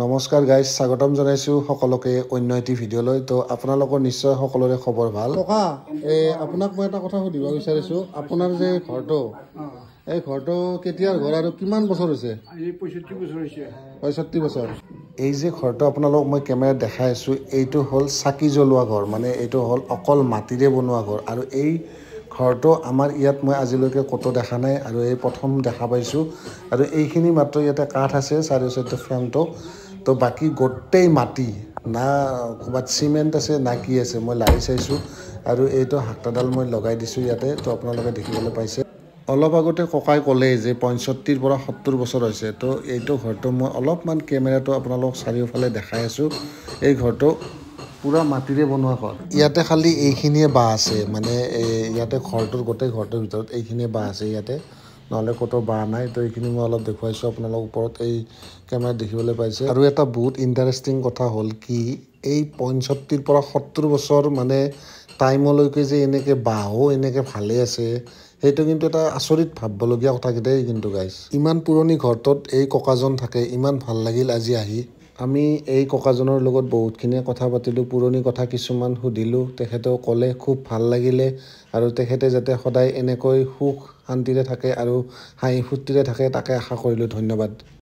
নমস্কাৰ গাইজ, স্বাগতম জনাইছোঁ সকলোকে অন্য এটি ভিডিঅ'লৈ। তো আপোনালোকৰ নিশ্চয় সকলোৰে খবৰ ভাল। ককা, আপোনাক মই এটা কথা সুধিব বিচাৰিছোঁ, আপোনাৰ যে ঘৰটো, এই ঘৰটো কেতিয়াৰ ঘৰ আৰু কিমান বছৰ হৈছে? 65 বছৰ হৈছে। 65 বছৰ। এই যে ঘৰটো আপোনালোক মই কেমেৰাত দেখাই আছোঁ, এইটো হ'ল চাকি জ্বলোৱা ঘৰ, মানে এইটো হ'ল অকল মাটিৰে বনোৱা ঘৰ। আৰু এই ঘৰটো আমাৰ ইয়াত মই আজিলৈকে ক'তো দেখা নাই, আৰু এই প্ৰথম দেখা পাইছোঁ। আৰু এইখিনি মাত্ৰ ইয়াতে কাঠ আছে চাৰি চাইডৰ ফ্ৰেমটো, তো বাকী গোটেই মাটি, না ক'ৰবাত চিমেণ্ট আছে না কি আছে, মই লাৰি চাইছোঁ। আৰু এইটো হাকটাডাল মই লগাই দিছোঁ ইয়াতে, তো আপোনালোকে দেখিবলৈ পাইছে। অলপ আগতে ককাই ক'লে যে 65 পৰা 70 বছৰ হৈছে। তো এইটো ঘৰটো মই অলপমান কেমেৰাটো আপোনালোক চাৰিওফালে দেখাই আছোঁ। এই ঘৰটো পূৰা মাটিৰে বনোৱা ঘৰ। ইয়াতে খালি এইখিনিয়ে বাঁহ আছে, মানে ইয়াতে ঘৰটোৰ গোটেই ঘৰটোৰ ভিতৰত এইখিনিয়ে বাঁহ আছে ইয়াতে, নহ'লে ক'তো বাঁহ নাই। তো এইখিনি মই অলপ দেখুৱাইছোঁ আপোনালোক ওপৰত এই কেমেৰাত দেখিবলৈ পাইছে। আৰু এটা বহুত ইণ্টাৰেষ্টিং কথা হ'ল কি, এই 65 পৰা 70 বছৰ মানে টাইমলৈকে যে এনেকৈ বাঁহো এনেকৈ ভালে আছে, সেইটো কিন্তু এটা আচৰিত ভাবিবলগীয়া কথাকেইটাই কিন্তু গাইজ। ইমান পুৰণি ঘৰটোত এই ককাজন থাকে, ইমান ভাল লাগিল আজি আহি। আমি এই ককাজনৰ লগত বহুতখিনিয়ে কথা পাতিলোঁ, পুৰণি কথা কিছুমান সুধিলোঁ, তেখেতেও ক'লে খুব ভাল লাগিলে। আৰু তেখেতে যাতে সদায় এনেকৈ সুখ শান্তিৰে থাকে আৰু হাঁহি ফূৰ্তিৰে থাকে, তাকে আশা কৰিলোঁ। ধন্যবাদ।